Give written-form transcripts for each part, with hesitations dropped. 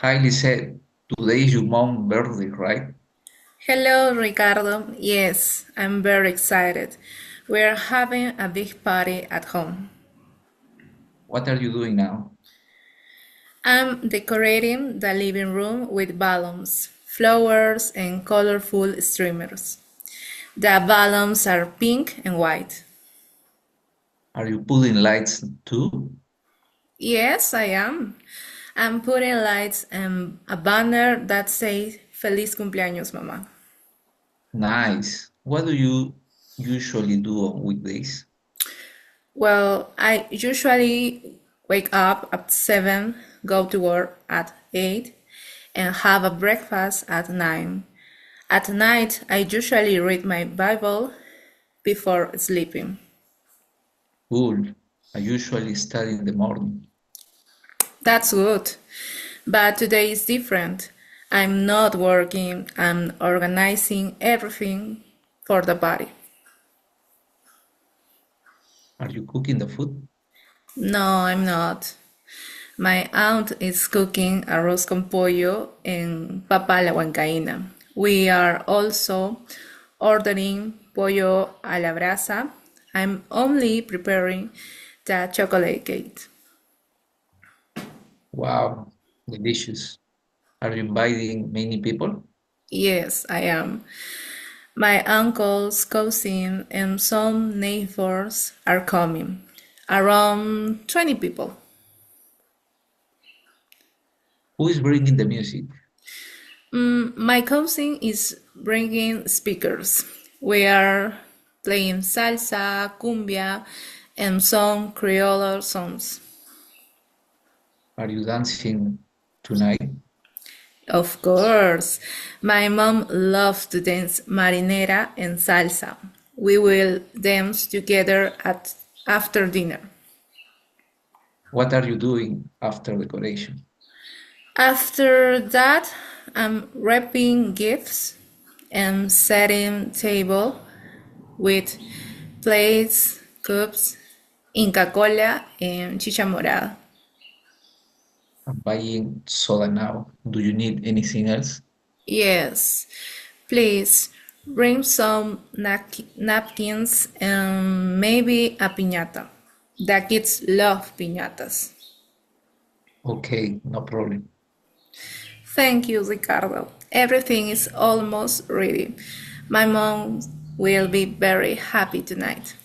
Highly said, today is your mom's birthday, right? Hello, Ricardo. Yes, I'm very excited. We're having a big party at home. What are you doing now? I'm decorating the living room with balloons, flowers, and colorful streamers. The balloons are pink and white. Are you pulling lights too? Yes, I am. I'm putting lights and a banner that says Feliz cumpleaños, Mama. Nice. What do you usually do on weekdays? Well, I usually wake up at 7, go to work at 8, and have a breakfast at 9. At night, I usually read my Bible before sleeping. Cool. I usually study in the morning. That's good. But today is different. I'm not working, I'm organizing everything for the party. Are you cooking the food? No, I'm not. My aunt is cooking arroz con pollo and papa a la huancaína. We are also ordering pollo a la brasa. I'm only preparing the chocolate cake. Wow, delicious. Are you inviting many people? Yes, I am. My uncles, cousin, and some neighbors are coming. Around 20 people. Who is bringing the music? My cousin is bringing speakers. We are playing salsa, cumbia, and some Creole songs. Are you dancing tonight? Of course, my mom loves to dance marinera and salsa. We will dance together at after dinner. What are you doing after decoration? After that, I'm wrapping gifts and setting table with plates, cups, Inca Cola, and chicha morada. I'm buying soda now. Do you need anything else? Yes, please bring some napkins and maybe a piñata. The kids love piñatas. Okay, no problem. Thank you, Ricardo. Everything is almost ready. My mom will be very happy tonight.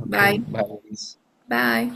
Okay, Bye. bye. Bye.